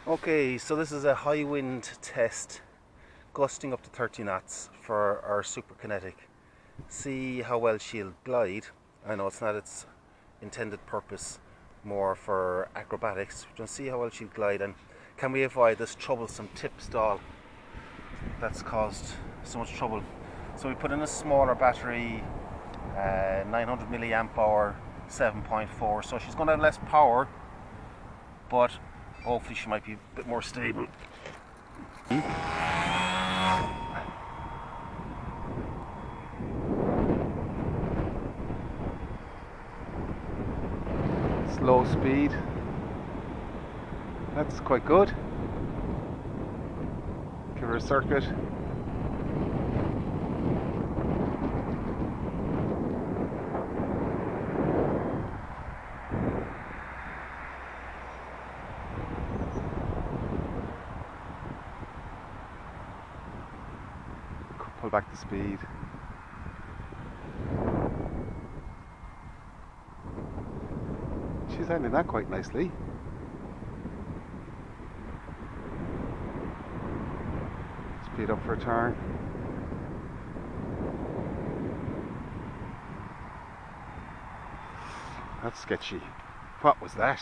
Okay, so this is a high wind test, gusting up to 30 knots for our Super Kinetic. See how well she'll glide. I know it's not its intended purpose, more for acrobatics. Just see how well she'll glide, and can we avoid this troublesome tip stall that's caused so much trouble. So we put in a smaller battery, 900 milliamp hour, 7.4, so she's going to have less power, but hopefully she might be a bit more stable. Slow speed, that's quite good. Give her a circuit. Pull back the speed. She's handling that quite nicely. Speed up for a turn. That's sketchy. What was that?